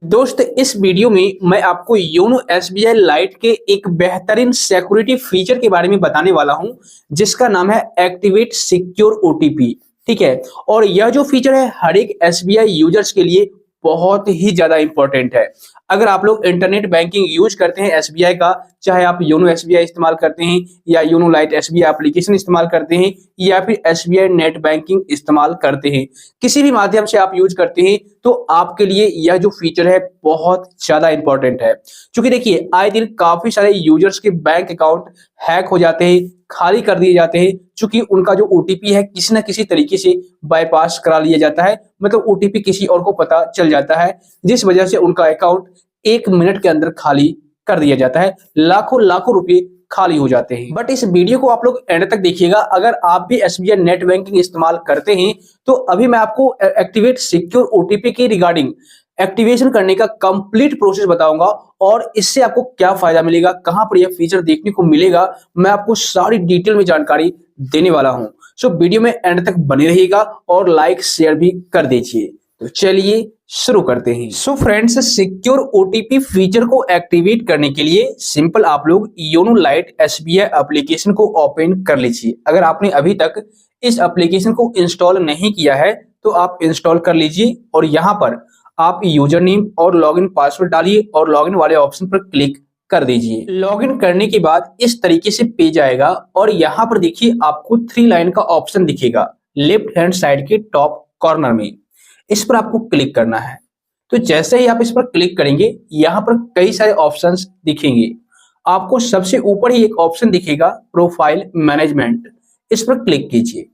दोस्त इस वीडियो में मैं आपको योनो एसबीआई लाइट के एक बेहतरीन सिक्योरिटी फीचर के बारे में बताने वाला हूं जिसका नाम है एक्टिवेट सिक्योर ओटीपी। ठीक है। और यह जो फीचर है हर एक एसबीआई यूजर्स के लिए बहुत ही ज्यादा इंपॉर्टेंट है। अगर आप लोग इंटरनेट बैंकिंग यूज करते हैं एसबीआई का, चाहे आप योनो एसबीआई इस्तेमाल करते हैं या योनो लाइट एसबीआई एप्लीकेशन इस्तेमाल करते हैं या फिर एसबीआई नेट बैंकिंग इस्तेमाल करते हैं, किसी भी माध्यम से आप यूज करते हैं तो आपके लिए यह जो फीचर है बहुत ज्यादा इंपॉर्टेंट है। क्योंकि देखिए आए दिन काफी सारे यूजर्स के बैंक अकाउंट हैक हो जाते हैं, खाली कर दिए जाते हैं, क्योंकि उनका जो ओटीपी है किसी ना किसी तरीके से बाईपास करा लिया जाता है, मतलब ओटीपी किसी और को पता चल जाता है, जिस वजह से उनका अकाउंट 1 मिनट के अंदर खाली कर दिया जाता है, लाखों लाखों रुपए खाली हो जाते हैं। बट इस वीडियो को आप लोग एंड तक देखिएगा। अगर आप भी एसबीआई नेट बैंकिंग इस्तेमाल करते हैं तो अभी मैं आपको एक्टिवेट सिक्योर ओटीपी के रिगार्डिंग एक्टिवेशन करने का कंप्लीट प्रोसेस बताऊंगा और इससे आपको क्या फायदा मिलेगा, कहां पर यह फीचर देखने को मिलेगा, मैं आपको सारी डिटेल में जानकारी देने वाला हूं। सो वीडियो में एंड तक बने रहिएगा और लाइक शेयर भी कर दीजिए। तो चलिए शुरू करते हैं। So friends, secure OTP feature को एक्टिवेट करने के लिए सिंपल आप लोग योनो लाइट एसबीआई एप्लीकेशन को ओपन कर लीजिए। अगर आपने अभी तक इस एप्लीकेशन को इंस्टॉल नहीं किया है तो आप इंस्टॉल कर लीजिए और यहाँ पर आप यूजर नेम और लॉगिन पासवर्ड डालिए और लॉगिन वाले ऑप्शन पर क्लिक कर दीजिए। लॉगिन करने के बाद इस तरीके से पेज आएगा और यहाँ पर देखिए आपको 3 लाइन का ऑप्शन दिखेगा लेफ्ट हैंड साइड के टॉप कॉर्नर में, इस पर आपको क्लिक करना है। तो जैसे ही आप इस पर क्लिक करेंगे यहाँ पर कई सारे ऑप्शंस दिखेंगे। आपको सबसे ऊपर ही एक ऑप्शन दिखेगा प्रोफाइल मैनेजमेंट, इस पर क्लिक कीजिए।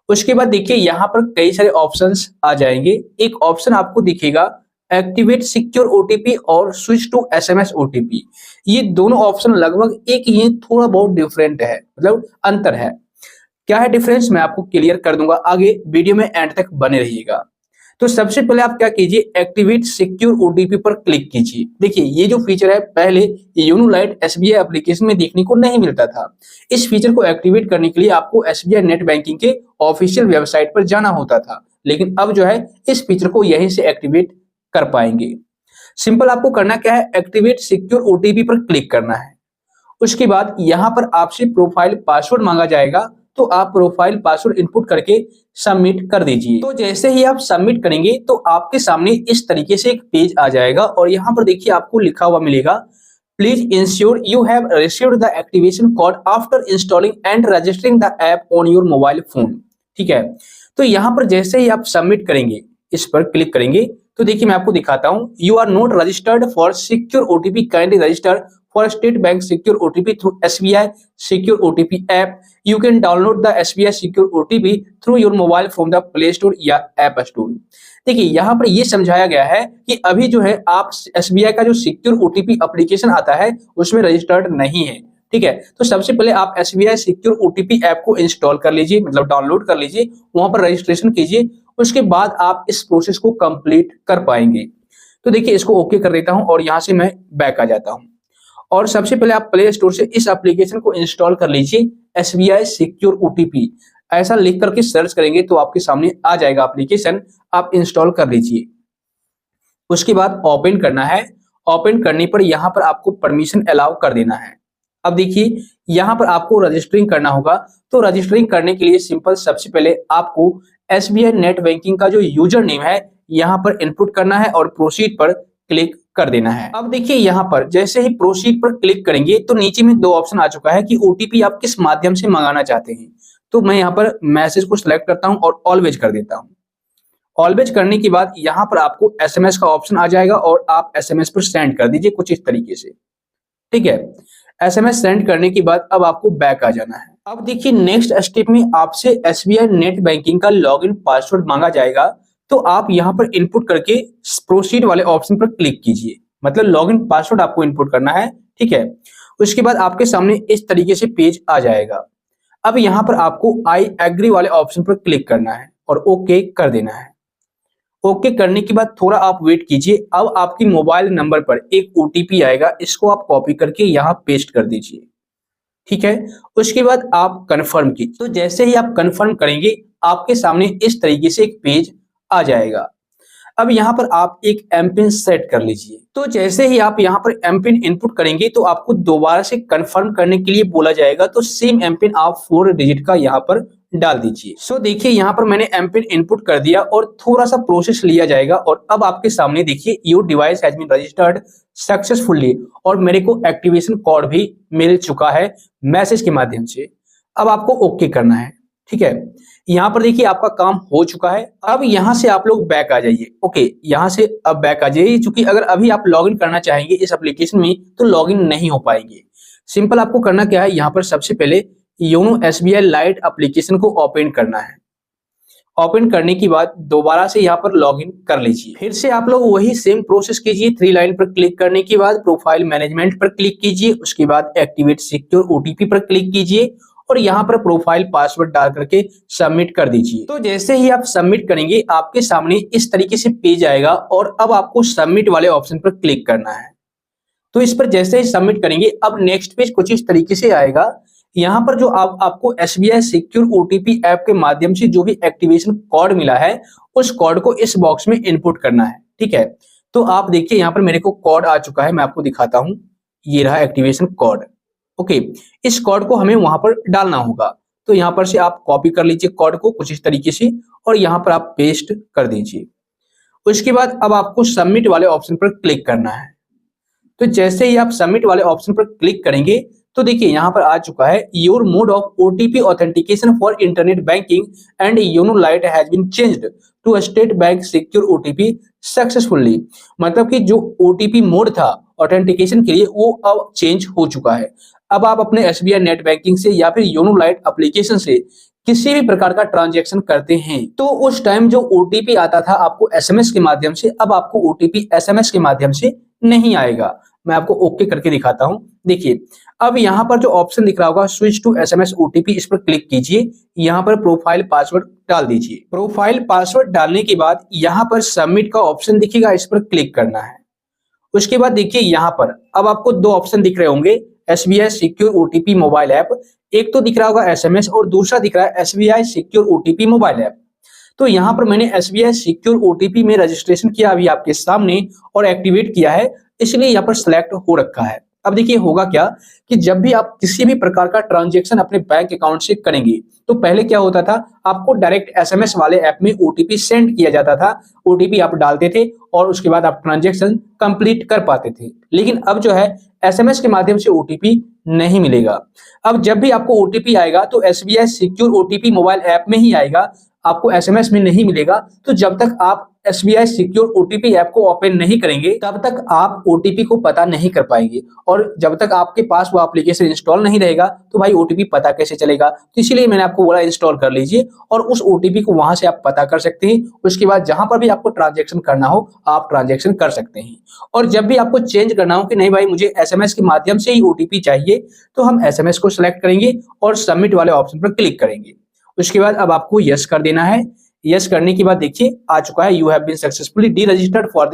उसके बाद देखिए यहाँ पर कई सारे ऑप्शंस आ जाएंगे। एक ऑप्शन आपको दिखेगा एक्टिवेट सिक्योर ओटीपी और स्विच टू एसएमएस ओटीपी। ये दोनों ऑप्शन लगभग एक ही, थोड़ा बहुत डिफरेंट है, मतलब अंतर है। क्या है डिफरेंस मैं आपको क्लियर कर दूंगा आगे, वीडियो में एंड तक बने रहिएगा। तो सबसे पहले आप क्या कीजिए, एक्टिवेट सिक्योर ओटीपी पर क्लिक कीजिए। देखिए ये जो फीचर है पहले योनो लाइट एसबीआई एप्लीकेशन में देखने को नहीं मिलता था। इस फीचर को एक्टिवेट करने के लिए आपको एसबीआई नेट बैंकिंग के ऑफिशियल वेबसाइट पर जाना होता था, लेकिन अब जो है इस फीचर को यहीं से एक्टिवेट कर पाएंगे। सिंपल आपको करना क्या है, एक्टिवेट सिक्योर ओटीपी पर क्लिक करना है। उसके बाद यहाँ पर आपसे प्रोफाइल पासवर्ड मांगा जाएगा, तो आप प्रोफाइल पासवर्ड इनपुट करके सबमिट कर दीजिए। तो जैसे ही आप सबमिट करेंगे तो आपके सामने इस तरीके से एक पेज आ जाएगा और यहाँ पर देखिए आपको लिखा हुआ मिलेगा please ensure you have received the activation code after installing and registering the app on your mobile phone. ठीक है। तो यहाँ पर जैसे ही आप सबमिट करेंगे, इस पर क्लिक करेंगे, तो देखिए मैं आपको दिखाता हूँ, you are not registered for secure OTP, kindly register for State Bank secure OTP through SBI secure OTP app. You can download the SBI secure OTP through your mobile from the Play Store या App Store. देखिए यहाँ पर ये समझाया गया है कि अभी जो है आप एसबीआई का जो सिक्योर ओटीपी एप्लीकेशन आता है उसमें रजिस्टर्ड नहीं है। ठीक है। तो सबसे पहले आप एसबीआई सिक्योर ओटीपी ऐप को इंस्टॉल कर लीजिए, मतलब डाउनलोड कर लीजिए, वहां पर रजिस्ट्रेशन कीजिए। उसके बाद आप इस प्रोसेस को कंप्लीट कर पाएंगे। तो देखिए इसको ओके कर देता हूं और यहां से मैं बैक आ जाता हूं और सबसे पहले आप प्ले स्टोर से इस एप्लीकेशन को इंस्टॉल कर लीजिए, एसबीआई सिक्योर ओटीपी ऐसा लिख करके सर्च करेंगे तो आपके सामने आ जाएगा एप्लीकेशन, आप इंस्टॉल कर लीजिए। उसके बाद ओपन करना है। ओपन करने पर यहाँ पर आपको परमिशन अलाउ कर देना है। अब देखिए यहाँ पर आपको रजिस्टरिंग करना होगा। तो रजिस्टरिंग करने के लिए सिंपल सबसे पहले आपको एसबीआई नेट बैंकिंग का जो यूजर नेम है यहाँ पर इनपुट करना है और प्रोसीड पर क्लिक कर देना है। अब देखिए यहाँ पर जैसे ही प्रोसीड पर क्लिक करेंगे तो नीचे में 2 ऑप्शन आ चुका है कि ओटीपी आप किस माध्यम से मंगाना चाहते हैं। तो मैं यहाँ पर मैसेज को सिलेक्ट करता हूँ और ऑलवेज कर देता हूँ। ऑलवेज करने के बाद यहाँ पर आपको एसएमएस का ऑप्शन आ जाएगा और आप एसएमएस पर सेंड कर दीजिए कुछ इस तरीके से। ठीक है। एसएमएस सेंड करने के बाद अब आपको बैक आ जाना है। अब देखिए नेक्स्ट स्टेप में आपसे एसबीआई नेट बैंकिंग का लॉगिन पासवर्ड मांगा जाएगा, तो आप यहाँ पर इनपुट करके प्रोसीड वाले ऑप्शन पर क्लिक कीजिए, मतलब लॉगिन पासवर्ड आपको इनपुट करना है। ठीक है। उसके बाद आपके सामने इस तरीके से पेज आ जाएगा। अब यहाँ पर आपको आई एग्री वाले ऑप्शन पर क्लिक करना है और ओके कर देना है। ओके करने के बाद थोड़ा आप वेट कीजिए। अब आपकी मोबाइल नंबर पर एक ओटीपी आएगा, इसको आप कॉपी करके यहाँ पेस्ट कर दीजिए। ठीक है। उसके बाद आप कंफर्म कीजिए। तो जैसे ही आप कंफर्म करेंगे आपके सामने इस तरीके से एक पेज आ जाएगा। अब यहाँ पर आप एक एम पिन सेट कर लीजिए। तो जैसे ही आप यहाँ पर एम पिन इनपुट करेंगे तो आपको दोबारा से कंफर्म करने के लिए बोला जाएगा, तो सेम एम पिन आप 4 डिजिट का यहाँ पर डाल दीजिए। सो देखिए यहाँ पर मैंने एम पिन इनपुट कर दिया और थोड़ा सा प्रोसेस लिया जाएगा और अब आपके सामने देखिए your device has been registered successfully और मेरे को एक्टिवेशन कोड भी मिल चुका है मैसेज के माध्यम से। अब आपको ओके करना है, ठीक है। यहाँ पर देखिए आपका काम हो चुका है। अब यहाँ से आप लोग बैक आ जाइए। ओके, यहाँ से अब बैक आ जाइए, क्योंकि अगर अभी आप लॉगिन करना चाहेंगे इस एप्लीकेशन में तो लॉगिन नहीं हो पाएंगे। सिंपल आपको करना क्या है, यहाँ पर सबसे पहले योनो एसबीआई लाइट एप्लीकेशन को ओपन करना है। ओपन करने के बाद दोबारा से यहाँ पर लॉगिन कर लीजिए। फिर से आप लोग वही सेम प्रोसेस कीजिए। 3 लाइन पर क्लिक करने के बाद प्रोफाइल मैनेजमेंट पर क्लिक कीजिए, उसके बाद एक्टिवेट सिक्योर ओटीपी पर क्लिक कीजिए और यहाँ पर प्रोफाइल पासवर्ड डाल करके सबमिट कर दीजिए। तो जैसे ही आप सबमिट करेंगे आपके सामने इस तरीके से पेज आएगा और अब आपको सबमिट वाले ऑप्शन पर क्लिक करना है। तो इस पर जैसे ही सबमिट करेंगे अब नेक्स्ट पेज कुछ इस तरीके से आएगा। यहाँ पर जो आपको एसबीआई सिक्योर ओटीपी ऐप के माध्यम से जो भी एक्टिवेशन कोड मिला है उस कोड को इस बॉक्स में इनपुट करना है, ठीक है। तो आप देखिए यहाँ पर मेरे को कोड आ चुका है, मैं आपको दिखाता हूँ। ये रहा एक्टिवेशन कोड। ओके, इस कोड को हमें वहां पर डालना होगा। तो यहाँ पर से आप कॉपी कर लीजिए कोड को कुछ इस तरीके से और यहाँ पर आप पेस्ट कर दीजिए। उसके बाद अब आपको सबमिट वाले ऑप्शन पर क्लिक करना है। तो जैसे ही आप सबमिट वाले ऑप्शन पर क्लिक करेंगे तो देखिए यहाँ पर आ चुका है your mode of OTP authentication for internet banking and YONO lite has been changed to State Bank secure OTP successfully. मतलब कि जो ओटीपी मोड था ऑथेंटिकेशन के लिए वो अब चेंज हो चुका है। अब आप अपने एसबीआई नेट बैंकिंग से या फिर योनो लाइट एप्लीकेशन से किसी भी प्रकार का ट्रांजैक्शन करते हैं तो उस टाइम जो ओटीपी आता था आपको एसएमएस के माध्यम से, अब आपको ओटीपी एसएमएस के माध्यम से नहीं आएगा। मैं आपको ओके करके दिखाता हूं। देखिए अब यहाँ पर जो ऑप्शन दिख रहा होगा स्विच टू एसएमएस ओटीपी, इस पर क्लिक कीजिए। यहाँ पर प्रोफाइल पासवर्ड डाल दीजिए। प्रोफाइल पासवर्ड डालने के बाद यहाँ पर सबमिट का ऑप्शन दिखेगा, इस पर क्लिक करना है। उसके बाद देखिए यहाँ पर अब आपको 2 ऑप्शन दिख रहे होंगे, SBI secure OTP mobile app. एक तो दिख रहा होगा एसएमएस और दूसरा दिख रहा है SBI secure OTP mobile app. तो यहाँ पर मैंने एसबीआई सिक्योर ओटीपी में रजिस्ट्रेशन किया अभी आपके सामने और एक्टिवेट किया है, इसलिए यहाँ पर सिलेक्ट हो रखा है। अब देखिए होगा क्या कि जब भी आप किसी भी प्रकार का ट्रांजैक्शन अपने बैंक अकाउंट से करेंगे तो पहले क्या होता था, आपको डायरेक्ट एसएमएस वाले ऐप में ओटीपी सेंड किया जाता था। ओटीपी आप डालते थे और उसके बाद आप ट्रांजैक्शन कंप्लीट कर पाते थे। लेकिन अब जो है एसएमएस के माध्यम से ओटीपी नहीं मिलेगा। अब जब भी आपको ओटीपी आएगा तो SBI secure OTP mobile app में ही आएगा, आपको एसएमएस में नहीं मिलेगा। तो जब तक आप एसबीआई सिक्योर ओटीपी ऐप को ओपन नहीं करेंगे तब तक आप ओटीपी को पता नहीं कर पाएंगे, और जब तक आपके पास वो एप्लीकेशन इंस्टॉल नहीं रहेगा तो भाई ओटीपी पता कैसे चलेगा। तो इसीलिए मैंने आपको बोला इंस्टॉल कर लीजिए और उस ओटीपी को वहां से आप पता कर सकते हैं। उसके बाद जहां पर भी आपको ट्रांजैक्शन करना हो आप ट्रांजैक्शन कर सकते हैं। और जब भी आपको चेंज करना हो कि नहीं भाई मुझे एसएमएस के माध्यम से ही ओटीपी चाहिए तो हम एसएमएस को सिलेक्ट करेंगे और सबमिट वाले ऑप्शन पर क्लिक करेंगे। उसके बाद अब आपको यस कर देना है। यस करने के बाद देखिए आ चुका है you have been successfully deregistered for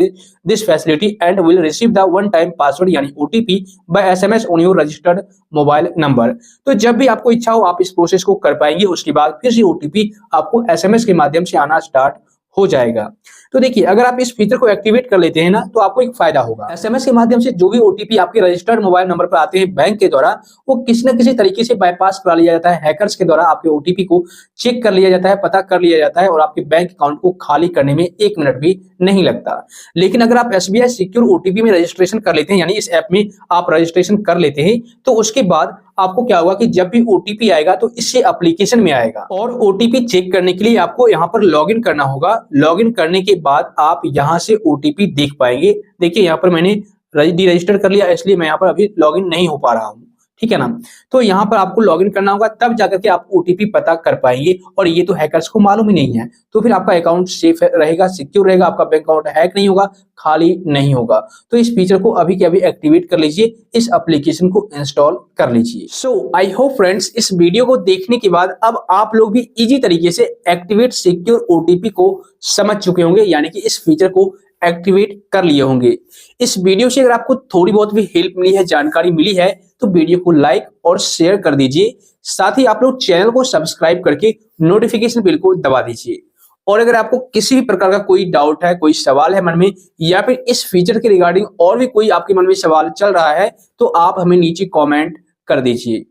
this facility and will receive the one time password यानी OTP by SMS on your registered mobile number. तो जब भी आपको इच्छा हो आप इस प्रोसेस को कर पाएंगे। उसके बाद फिर से ओटीपी आपको एसएमएस के माध्यम से आना स्टार्ट हो जाएगा। तो देखिए अगर आप इस फीचर को एक्टिवेट कर लेते हैं ना तो आपको एक फायदा होगा। एसएमएस के माध्यम से जो भी ओटीपी आपके रजिस्टर्ड मोबाइल नंबर पर आते हैं बैंक के द्वारा वो किसी न किसी तरीके से बाईपास करा लिया जाता है। हैकर्स के द्वारा आपके ओटीपी को चेक कर लिया जाता है, पता कर लिया जाता है और आपके बैंक अकाउंट को खाली करने में 1 मिनट भी नहीं लगता। लेकिन अगर आप एसबीआई सिक्योर ओटीपी में रजिस्ट्रेशन कर लेते हैं यानी इस ऐप में आप रजिस्ट्रेशन कर लेते हैं तो उसके बाद आपको क्या होगा कि जब भी ओटीपी आएगा तो इससे एप्लीकेशन में आएगा और ओटीपी चेक करने के लिए आपको यहाँ पर लॉगिन करना होगा। लॉगिन करने के बाद आप यहाँ से ओटीपी देख पाएंगे। देखिए यहाँ पर मैंने डी रजिस्टर कर लिया इसलिए मैं यहाँ पर अभी लॉगिन नहीं हो पा रहा हूँ, ठीक है ना। तो यहाँ पर आपको लॉगिन करना होगा तब जाकर के आप ओटीपी पता कर पाएंगे और ये तो हैकर्स को मालूम ही नहीं है। तो फिर आपका अकाउंट सेफ रहेगा, सिक्योर रहेगा, आपका बैंक अकाउंट हैक नहीं होगा, खाली नहीं होगा। तो इस फीचर को अभी के अभी एक्टिवेट कर लीजिए, इस एप्लीकेशन को इंस्टॉल कर लीजिए। सो आई होप फ्रेंड्स इस वीडियो को देखने के बाद अब आप लोग भी इजी तरीके से एक्टिवेट सिक्योर ओटीपी को समझ चुके होंगे, यानी कि इस फीचर को एक्टिवेट कर लिए होंगे। इस वीडियो से अगर आपको थोड़ी बहुत भी हेल्प मिली है, जानकारी मिली है तो वीडियो को लाइक और शेयर कर दीजिए। साथ ही आप लोग चैनल को सब्सक्राइब करके नोटिफिकेशन बेल को दबा दीजिए और अगर आपको किसी भी प्रकार का कोई डाउट है, कोई सवाल है मन में, या फिर इस फीचर के रिगार्डिंग और भी कोई आपके मन में सवाल चल रहा है, तो आप हमें नीचे कमेंट कर दीजिए।